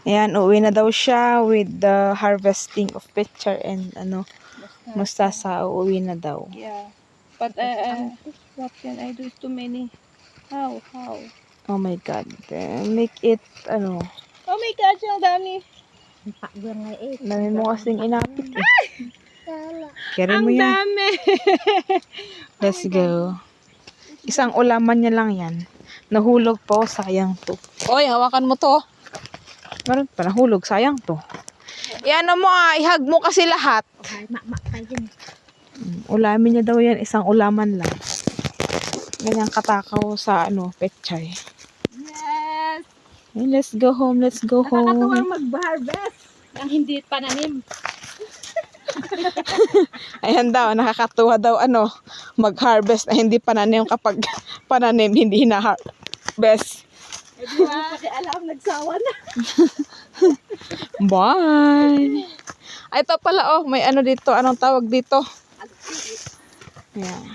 Ayan, uwi na daw siya with the harvesting of pechay and mustasa. Uuwi na daw. Yeah. But what can I do? It's too many. How? Oh my God. Make it, Oh my God, yung dami. dami mo kasing inapit eh. Carry mo Ang yan. dami. Let's go. Isang ulaman niya lang yan. Nahulog po, sayang to. Oy, hawakan mo to. Meron pa nahulog, sayang to. Iano mo ihag mo kasi lahat. Ulamin niya daw yan, isang ulaman lang. Ganyang katakaw sa pechay. Yes. Hey, let's go home, let's go Nakakatuwa home. mag-harvest ng hindi pananim. Ayan daw, nakakatuwa daw mag-harvest na hindi pananim kapag pananim hindi hina-harvest. Eh di ba? Pakialam, nagsawa na. Bye! Ay, ito pala may dito, anong tawag dito? Ayan.